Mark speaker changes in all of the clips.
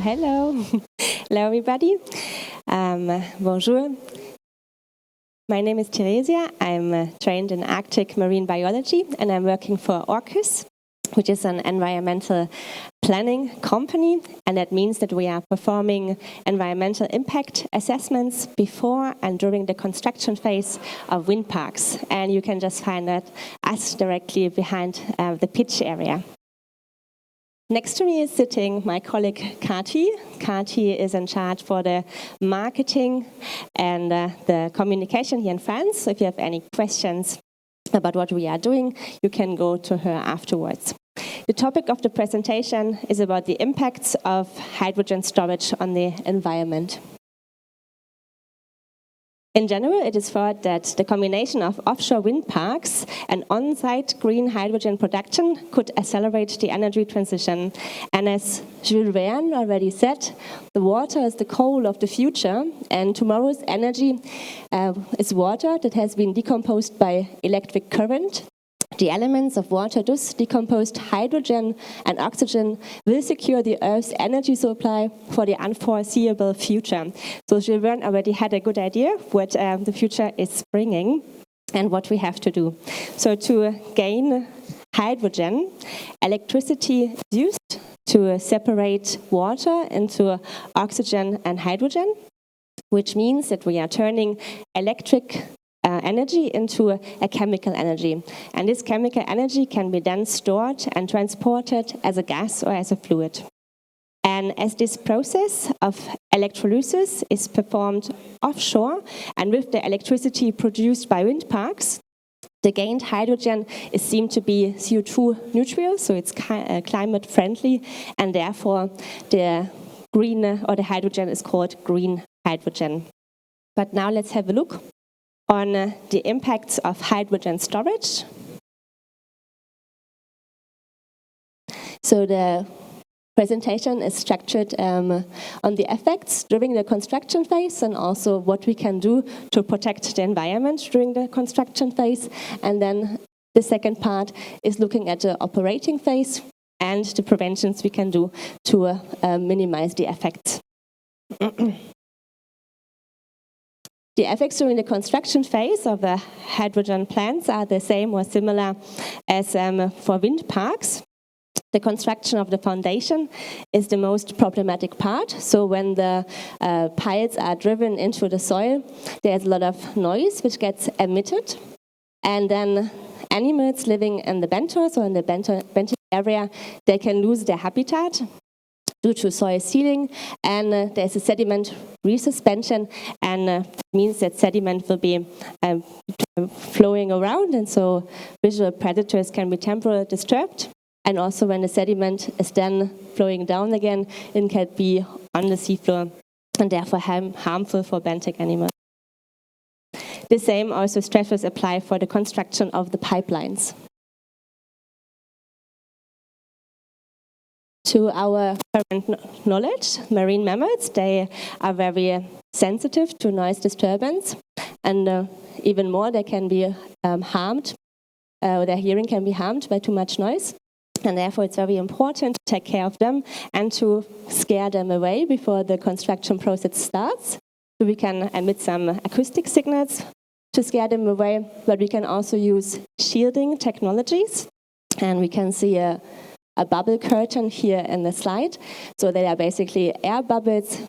Speaker 1: Hello. Hello, everybody. Bonjour. My name is Theresia. I'm trained in Arctic marine biology, and I'm working for ORCHIS, which is an environmental planning company, and that means that we are performing environmental impact assessments before and during the construction phase of wind parks. And you can just find that us directly behind the pitch area. Next to me is sitting my colleague Kati. Kati is in charge for the marketing and the communication here in France. So if you have any questions about what we are doing, you can go to her afterwards. The topic of the presentation is about the impacts of hydrogen storage on the environment. In general, it is thought that the combination of offshore wind parks and on-site green hydrogen production could accelerate the energy transition. And as Jules Verne already said, the water is the coal of the future, and tomorrow's energy is water that has been decomposed by electric current. The elements of water, thus decomposed hydrogen and oxygen, will secure the Earth's energy supply for the unforeseeable future. So Jules Verne already had a good idea what the future is bringing and what we have to do. So to gain hydrogen, electricity is used to separate water into oxygen and hydrogen, which means that we are turning electric energy into a chemical energy. And this chemical energy can be then stored and transported as a gas or as a fluid. And as this process of electrolysis is performed offshore and with the electricity produced by wind parks, the gained hydrogen is seen to be CO2 neutral, so it's climate friendly, and therefore the green or the hydrogen is called green hydrogen. But now let's have a look on the impacts of hydrogen storage. So the presentation is structured on the effects during the construction phase and also what we can do to protect the environment during the construction phase. And then the second part is looking at the operating phase and the preventions we can do to minimize the effects. The effects during the construction phase of the hydrogen plants are the same or similar as for wind parks. The construction of the foundation is the most problematic part. So when the piles are driven into the soil, there's a lot of noise which gets emitted. And then animals living in the bentos or in the bento area, they can lose their habitat due to soil sealing, and there's a sediment resuspension, and means that sediment will be flowing around, and so visual predators can be temporarily disturbed. And also when the sediment is then flowing down again, it can be on the seafloor and therefore harmful for benthic animals. The same also stresses apply for the construction of the pipelines. To our current knowledge, marine mammals, they are very sensitive to noise disturbance, and even more, they can be harmed, their hearing can be harmed by too much noise, and therefore it's very important to take care of them and to scare them away before the construction process starts. So we can emit some acoustic signals to scare them away, but we can also use shielding technologies, and we can see a bubble curtain here in the slide. So they are basically air bubbles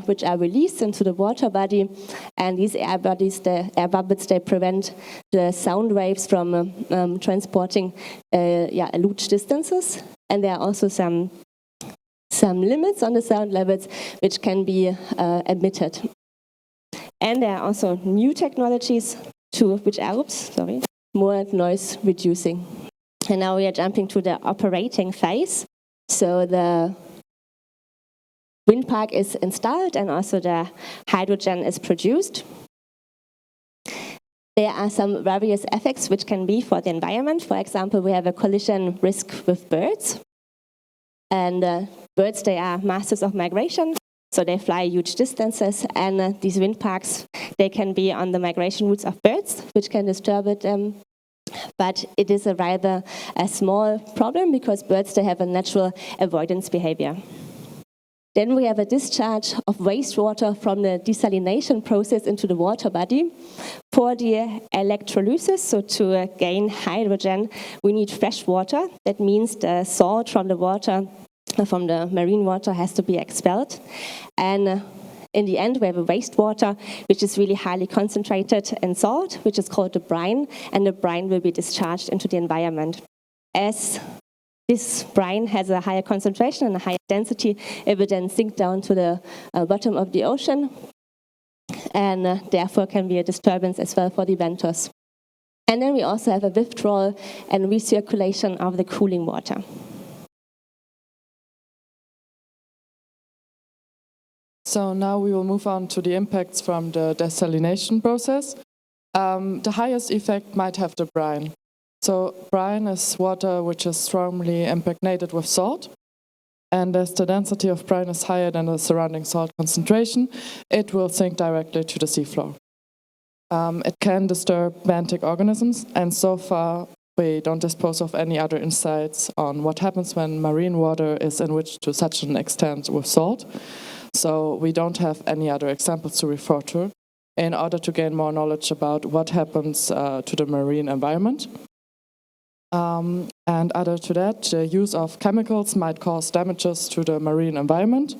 Speaker 1: which are released into the water body, and these air bubbles, they prevent the sound waves from transporting huge distances. And there are also some limits on the sound levels which can be emitted. And there are also new technologies which are more noise reducing. And now we are jumping to the operating phase. So the wind park is installed and also the hydrogen is produced. There are some various effects which can be for the environment. For example, we have a collision risk with birds. And birds, they are masters of migration. So they fly huge distances, and these wind parks, they can be on the migration routes of birds, which can disturb it. But it is a rather small problem because birds, they have a natural avoidance behavior. Then we have a discharge of wastewater from the desalination process into the water body. For the electrolysis, so to gain hydrogen, we need fresh water. That means the salt from the water, from the marine water, has to be expelled. And in the end, we have a wastewater, which is really highly concentrated in salt, which is called the brine, and the brine will be discharged into the environment. As this brine has a higher concentration and a higher density, it will then sink down to the bottom of the ocean, and therefore can be a disturbance as well for the venters. And then we also have a withdrawal and recirculation of the cooling water.
Speaker 2: So now we will move on to the impacts from the desalination process. The highest effect might have the brine. So brine is water which is strongly impregnated with salt. And as the density of brine is higher than the surrounding salt concentration, it will sink directly to the seafloor. It can disturb benthic organisms, and so far we don't dispose of any other insights on what happens when marine water is enriched to such an extent with salt. So we don't have any other examples to refer to in order to gain more knowledge about what happens to the marine environment. And other to that, the use of chemicals might cause damages to the marine environment.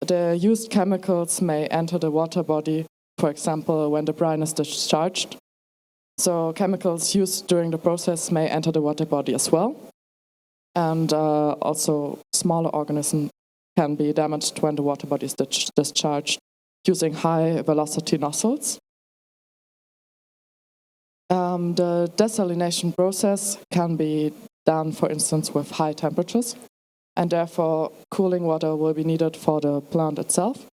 Speaker 2: The used chemicals may enter the water body, for example, when the brine is discharged. So chemicals used during the process may enter the water body as well. And also smaller organisms can be damaged when the water body is discharged using high velocity nozzles. The desalination process can be done, for instance, with high temperatures, and therefore cooling water will be needed for the plant itself.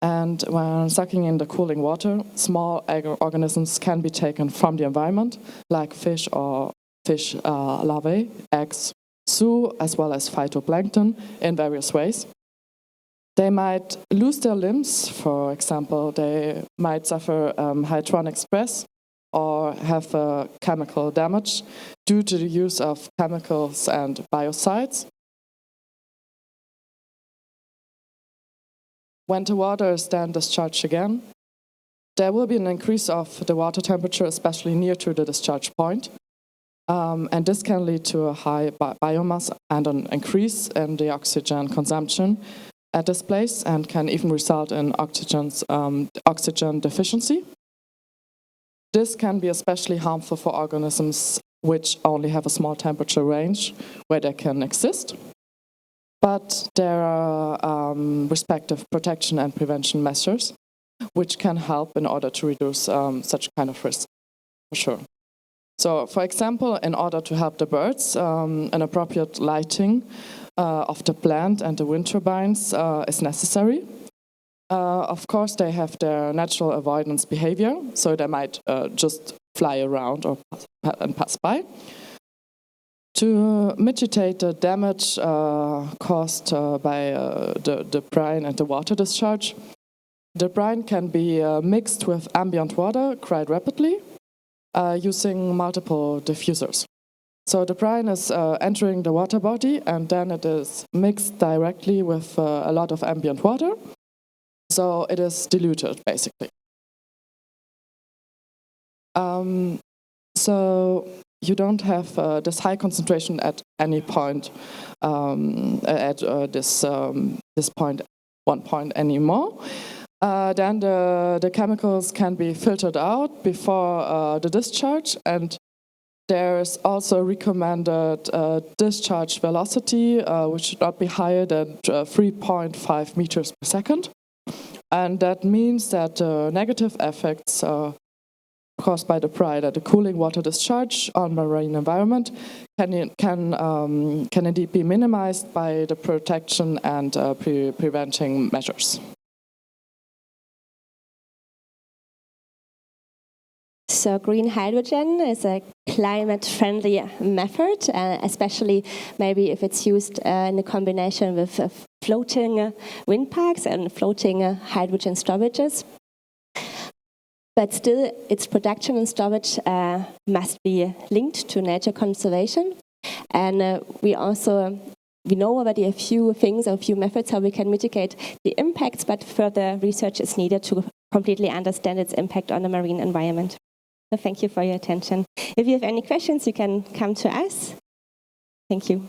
Speaker 2: And when sucking in the cooling water, small organisms can be taken from the environment, like fish or fish larvae, eggs, zoo, as well as phytoplankton in various ways. They might lose their limbs, for example, they might suffer hydronic stress or have chemical damage due to the use of chemicals and biocides. When the water is then discharged again, there will be an increase of the water temperature, especially near to the discharge point. And this can lead to a high biomass and an increase in the oxygen consumption at this place, and can even result in oxygen deficiency. This can be especially harmful for organisms which only have a small temperature range where they can exist. But there are respective protection and prevention measures which can help in order to reduce such kind of risk, for sure. So, for example, in order to help the birds, an appropriate lighting of the plant and the wind turbines is necessary. Of course, they have their natural avoidance behavior, so they might just fly around or pass by. To mitigate the damage caused by the brine and the water discharge, the brine can be mixed with ambient water quite rapidly using multiple diffusers. So the brine is entering the water body, and then it is mixed directly with a lot of ambient water. So it is diluted, basically. So you don't have this high concentration at any point at this point, one point anymore. Then the chemicals can be filtered out before the discharge, and there is also recommended discharge velocity, which should not be higher than 3.5 meters per second. And that means that negative effects caused by the brine and the cooling water discharge on marine environment can indeed be minimized by the protection and preventing measures.
Speaker 1: So green hydrogen is a climate-friendly method, especially maybe if it's used in a combination with floating wind parks and floating hydrogen storages. But still, its production and storage must be linked to nature conservation. And we also we know already a few things, a few methods how we can mitigate the impacts, but further research is needed to completely understand its impact on the marine environment. So thank you for your attention. If you have any questions, you can come to us. Thank you.